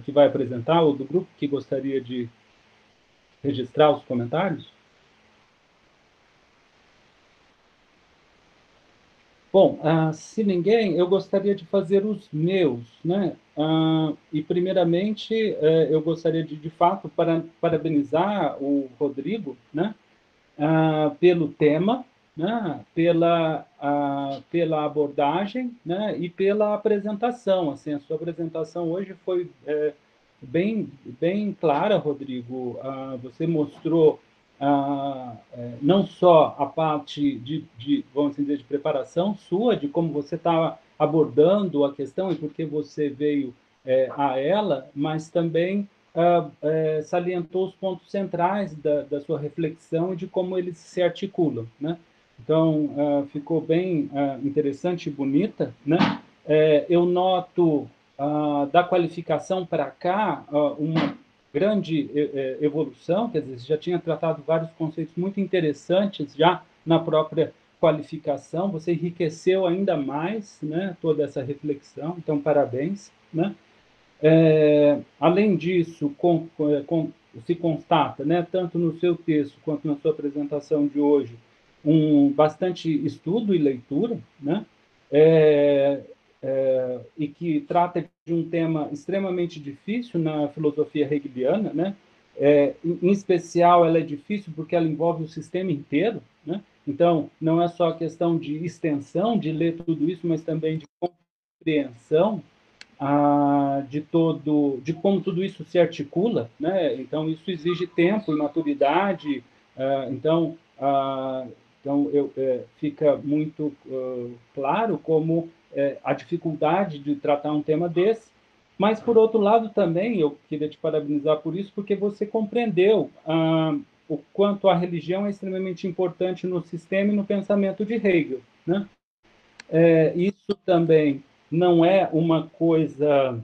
que vai apresentar, ou do grupo, que gostaria de registrar os comentários? Bom, se ninguém, eu gostaria de fazer os meus, né? E, primeiramente, eu gostaria de fato, parabenizar o Rodrigo, né? Pelo tema, né? Pela abordagem, né? E pela apresentação. Assim, a sua apresentação hoje foi bem clara, Rodrigo. Você mostrou não só a parte vamos dizer, de preparação sua, de como você está abordando a questão e por que você veio a ela, mas também salientou os pontos centrais da sua reflexão e de como eles se articulam, né? Então, ficou bem interessante e bonita, né? Eu noto da qualificação para cá uma grande evolução, quer dizer, você já tinha tratado vários conceitos muito interessantes já na própria qualificação, você enriqueceu ainda mais, né, toda essa reflexão, então parabéns, né? Além disso, se constata, né, tanto no seu texto quanto na sua apresentação de hoje, bastante estudo e leitura, né? E que trata de um tema extremamente difícil na filosofia hegeliana, né? Em especial, ela é difícil porque ela envolve o sistema inteiro, né? Então, não é só a questão de extensão, de ler tudo isso, mas também de compreensão de como tudo isso se articula, né? Então, isso exige tempo e maturidade. Então, fica muito claro como a dificuldade de tratar um tema desse, mas, por outro lado, também eu queria te parabenizar por isso, porque você compreendeu o quanto a religião é extremamente importante no sistema e no pensamento de Hegel, né? Isso também não é uma coisa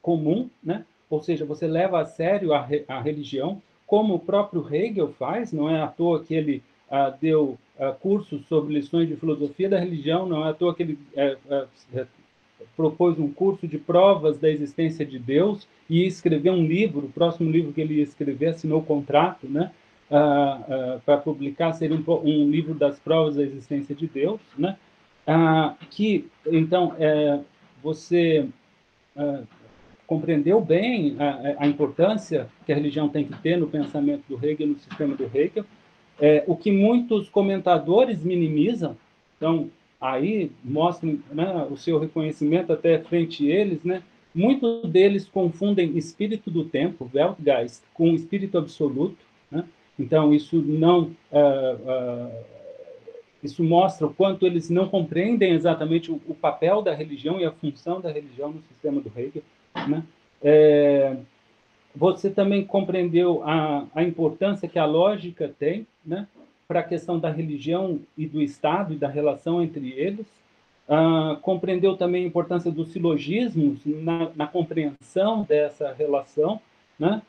comum, né? Ou seja, você leva a sério a religião, como o próprio Hegel faz, não é à toa que ele deu cursos sobre lições de filosofia da religião, não é à toa que ele propôs um curso de provas da existência de Deus e escreveu um livro, o próximo livro que ele ia escrever, assinou o contrato, né, para publicar, seria um livro das provas da existência de Deus, né, que, então, você compreendeu bem a importância que a religião tem que ter no pensamento do Hegel, no sistema do Hegel, o que muitos comentadores minimizam. Então, aí mostram, né, o seu reconhecimento até frente a eles, né? Muitos deles confundem espírito do tempo, Weltgeist, com espírito absoluto, né? Então, isso não... isso mostra o quanto eles não compreendem exatamente o papel da religião e a função da religião no sistema do Hegel, né? Você também compreendeu a importância que a lógica tem, né, para a questão da religião e do Estado e da relação entre eles. Compreendeu também a importância dos silogismos na compreensão dessa relação, né?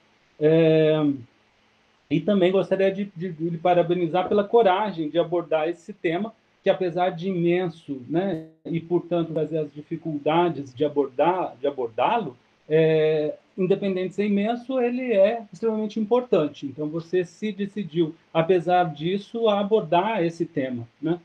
E também gostaria de lhe parabenizar pela coragem de abordar esse tema, que apesar de imenso, né, e portanto trazer as dificuldades de abordá-lo, independente de ser imenso, ele é extremamente importante. Então você se decidiu, apesar disso, a abordar esse tema, né?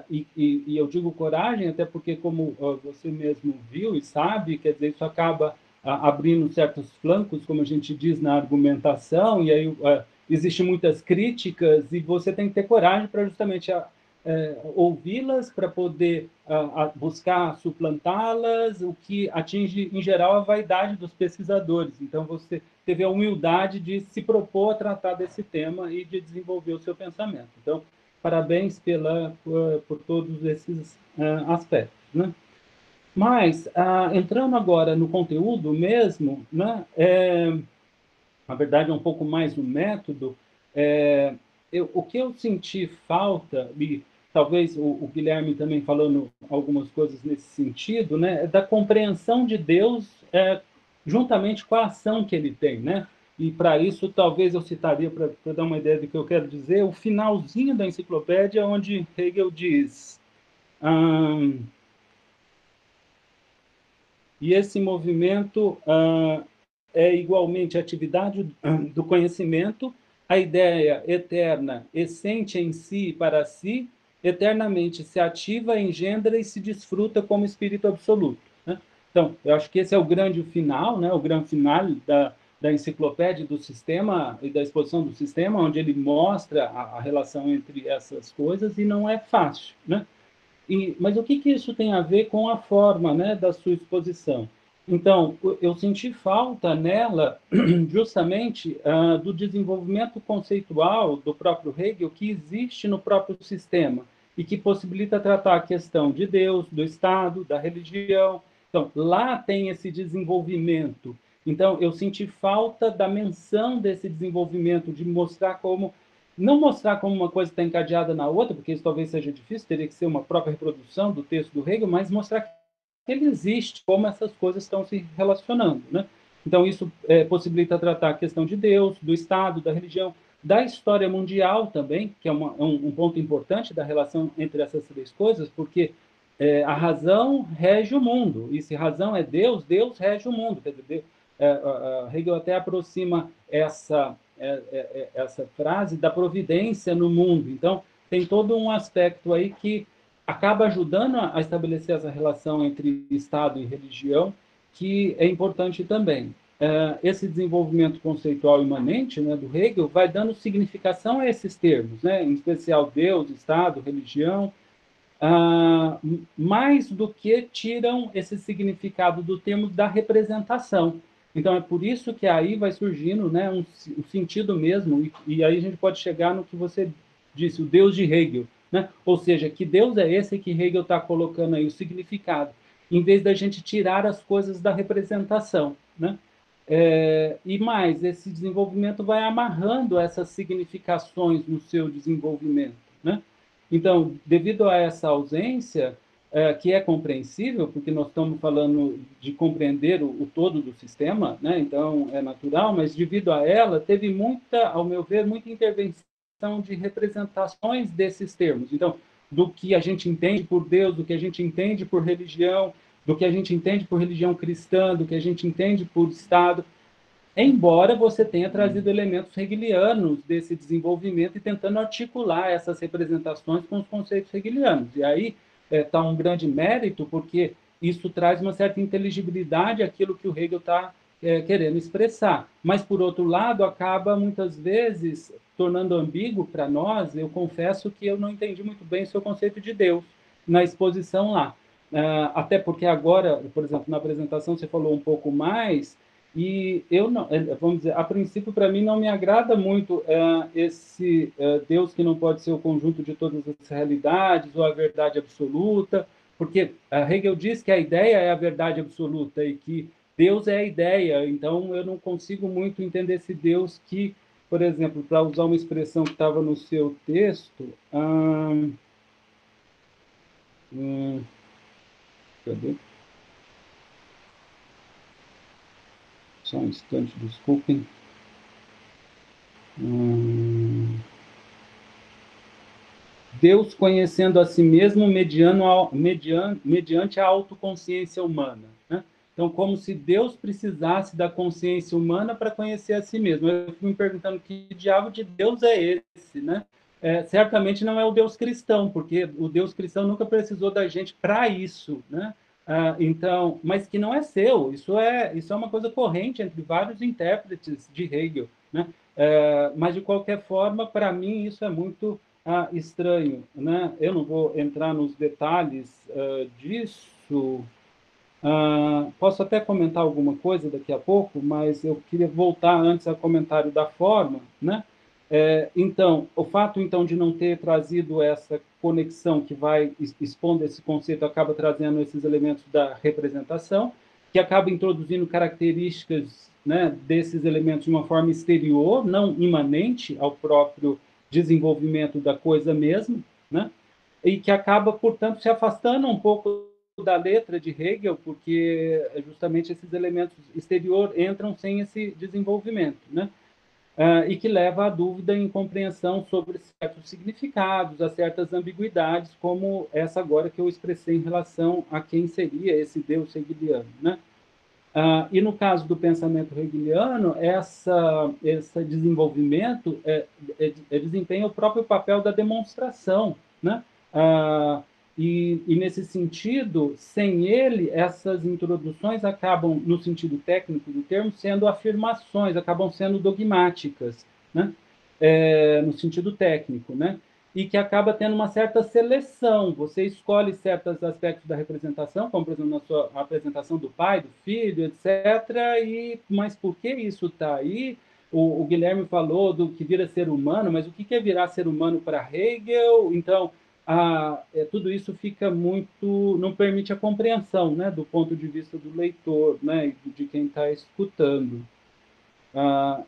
E eu digo coragem, até porque, como você mesmo viu e sabe, quer dizer, isso acaba abrindo certos flancos, como a gente diz na argumentação, e aí existem muitas críticas, e você tem que ter coragem para justamente ouvi-las, para poder buscar suplantá-las, o que atinge, em geral, a vaidade dos pesquisadores. Então, você teve a humildade de se propor a tratar desse tema e de desenvolver o seu pensamento. Então, parabéns por todos esses aspectos, né? Mas, entrando agora no conteúdo mesmo, né, na verdade é um pouco mais no método, o que eu senti falta, e talvez o Guilherme também falando algumas coisas nesse sentido, né, é da compreensão de Deus juntamente com a ação que ele tem, né? E para isso, talvez eu citaria, para dar uma ideia do que eu quero dizer, o finalzinho da enciclopédia, onde Hegel diz... E esse movimento é igualmente a atividade do conhecimento, a ideia eterna, essente em si e para si, eternamente se ativa, engendra e se desfruta como espírito absoluto, né? Então, eu acho que esse é o grande final, né? O grande final da enciclopédia do sistema e da exposição do sistema, onde ele mostra a relação entre essas coisas, e não é fácil, né? Mas o que isso tem a ver com a forma, né, da sua exposição? Então, eu senti falta nela, justamente, do desenvolvimento conceitual do próprio Hegel que existe no próprio sistema e que possibilita tratar a questão de Deus, do Estado, da religião. Então, lá tem esse desenvolvimento. Então, eu senti falta da menção desse desenvolvimento, de mostrar como... Não mostrar como uma coisa está encadeada na outra, porque isso talvez seja difícil, teria que ser uma própria reprodução do texto do Hegel, mas mostrar que ele existe, como essas coisas estão se relacionando, né? Então, isso possibilita tratar a questão de Deus, do Estado, da religião, da história mundial também, que é um ponto importante da relação entre essas três coisas, porque a razão rege o mundo, e se razão é Deus, Deus rege o mundo. Quer dizer, Hegel até aproxima essa frase da providência no mundo. Então, tem todo um aspecto aí que acaba ajudando a estabelecer essa relação entre Estado e religião, que é importante também. Esse desenvolvimento conceitual imanente, né, do Hegel vai dando significação a esses termos, né, em especial Deus, Estado, religião, mais do que tiram esse significado do termo da representação. Então, é por isso que aí vai surgindo, né, um sentido mesmo, e aí a gente pode chegar no que você disse, o Deus de Hegel, né? Ou seja, que Deus é esse que Hegel está colocando aí o significado, em vez da gente tirar as coisas da representação, né? E mais, esse desenvolvimento vai amarrando essas significações no seu desenvolvimento, né? Então, devido a essa ausência, que é compreensível, porque nós estamos falando de compreender o todo do sistema, né? Então é natural, mas devido a ela, teve muita, ao meu ver, muita intervenção são de representações desses termos. Então, do que a gente entende por Deus, do que a gente entende por religião, do que a gente entende por religião cristã, do que a gente entende por Estado, embora você tenha trazido elementos hegelianos desse desenvolvimento e tentando articular essas representações com os conceitos hegelianos. E aí está um grande mérito, porque isso traz uma certa inteligibilidade àquilo que o Hegel está querendo expressar. Mas, por outro lado, acaba, muitas vezes, tornando ambíguo para nós. Eu confesso que eu não entendi muito bem o seu conceito de Deus na exposição lá. Até porque agora, por exemplo, na apresentação você falou um pouco mais, e eu não, vamos dizer, a princípio para mim não me agrada muito esse Deus que não pode ser o conjunto de todas as realidades ou a verdade absoluta, porque Hegel diz que a ideia é a verdade absoluta e que Deus é a ideia. Então eu não consigo muito entender esse Deus que, por exemplo, para usar uma expressão que estava no seu texto, cadê? Só um instante, desculpem. Deus conhecendo a si mesmo mediante a autoconsciência humana. Né? Então, como se Deus precisasse da consciência humana para conhecer a si mesmo. Eu fico me perguntando que diabo de Deus é esse, né? Certamente não é o Deus cristão, porque o Deus cristão nunca precisou da gente para isso, né? Então, mas que não é seu. Isso é uma coisa corrente entre vários intérpretes de Hegel, né? Mas de qualquer forma, para mim isso é muito estranho, né? Eu não vou entrar nos detalhes disso. Posso até comentar alguma coisa daqui a pouco, mas eu queria voltar antes ao comentário da forma, né? Então, o fato então de não ter trazido essa conexão que vai expondo esse conceito acaba trazendo esses elementos da representação, que acaba introduzindo características, né, desses elementos de uma forma exterior, não imanente ao próprio desenvolvimento da coisa mesma, né? E que acaba, portanto, se afastando um pouco da letra de Hegel, porque justamente esses elementos exterior entram sem esse desenvolvimento, né? E que leva à dúvida em compreensão sobre certos significados, a certas ambiguidades, como essa agora que eu expressei em relação a quem seria esse Deus hegeliano, né? E no caso do pensamento hegeliano, esse desenvolvimento desempenha o próprio papel da demonstração, né? E nesse sentido, sem ele, essas introduções acabam, no sentido técnico do termo, sendo afirmações, acabam sendo dogmáticas, né? No sentido técnico, né? E que acaba tendo uma certa seleção. Você escolhe certos aspectos da representação, como, por exemplo, na sua apresentação do pai, do filho, etc. Mas por que isso está aí? O Guilherme falou do que vira ser humano, mas o que é virar ser humano para Hegel? Então, tudo isso fica muito... não permite a compreensão, né, do ponto de vista do leitor, né, e de quem está escutando.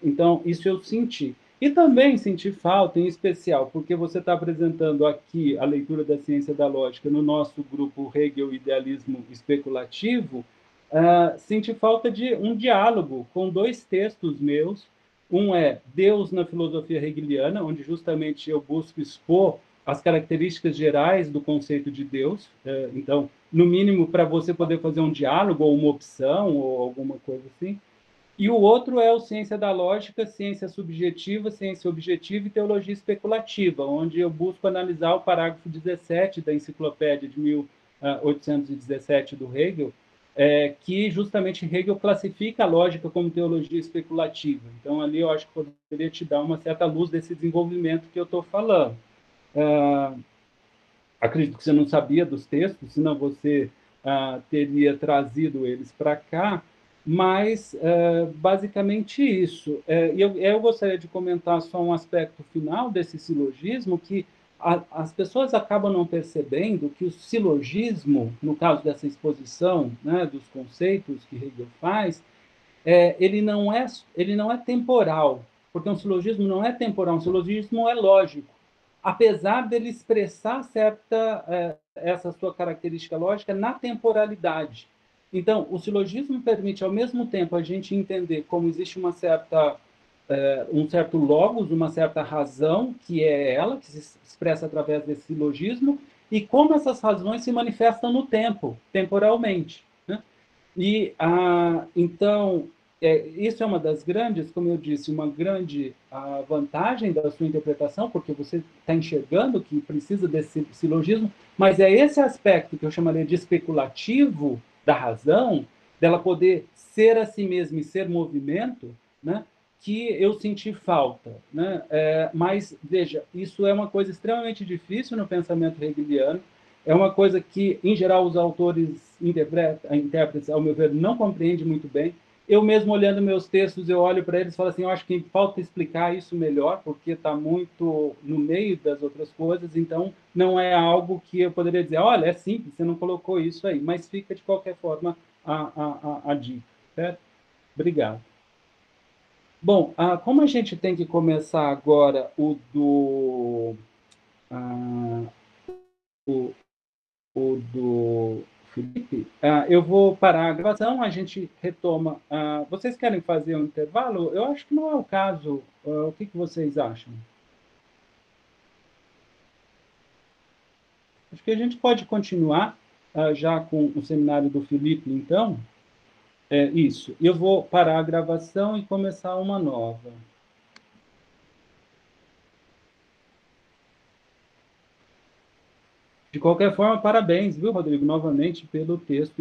Então, isso eu senti. E também senti falta, em especial, porque você está apresentando aqui a leitura da ciência da lógica no nosso grupo Hegel Idealismo Especulativo, senti falta de um diálogo com dois textos meus. Um é Deus na Filosofia Hegeliana, onde justamente eu busco expor as características gerais do conceito de Deus. Então, no mínimo, para você poder fazer um diálogo, ou uma opção, ou alguma coisa assim. E o outro é o Ciência da Lógica, Ciência Subjetiva, Ciência Objetiva e Teologia Especulativa, onde eu busco analisar o parágrafo 17 da Enciclopédia de 1817 do Hegel, que justamente Hegel classifica a lógica como teologia especulativa. Então, ali eu acho que poderia te dar uma certa luz desse desenvolvimento que eu estou falando. Acredito que você não sabia dos textos, senão você teria trazido eles para cá, mas basicamente isso. E eu gostaria de comentar só um aspecto final desse silogismo, que as pessoas acabam não percebendo que o silogismo, no caso dessa exposição, né, dos conceitos que Hegel faz, ele não é temporal, porque um silogismo não é temporal, um silogismo é lógico. Apesar dele expressar essa sua característica lógica na temporalidade. Então, o silogismo permite, ao mesmo tempo, a gente entender como existe uma certa um certo logos, uma certa razão, que é ela, que se expressa através desse silogismo, e como essas razões se manifestam no tempo, temporalmente. Né? E, então, isso é uma das grandes, como eu disse, uma grande vantagem da sua interpretação, porque você está enxergando que precisa desse silogismo, mas é esse aspecto que eu chamaria de especulativo da razão, dela poder ser a si mesma e ser movimento, né, que eu senti falta. Né? Mas, veja, isso é uma coisa extremamente difícil no pensamento hegeliano, é uma coisa que, em geral, os autores intérpretes, ao meu ver, não compreendem muito bem. Eu mesmo, olhando meus textos, eu olho para eles e falo assim, eu acho que falta explicar isso melhor, porque está muito no meio das outras coisas, então não é algo que eu poderia dizer, olha, é simples, você não colocou isso aí, mas fica, de qualquer forma, a dica. Certo? Obrigado. Bom, como a gente tem que começar agora o, o do Felipe, eu vou parar a gravação, a gente retoma. Vocês querem fazer um intervalo? Eu acho que não é o caso. O que vocês acham? Acho que a gente pode continuar já com o seminário do Felipe, então. Isso. Eu vou parar a gravação e começar uma nova. De qualquer forma, parabéns, viu, Rodrigo, novamente, pelo texto.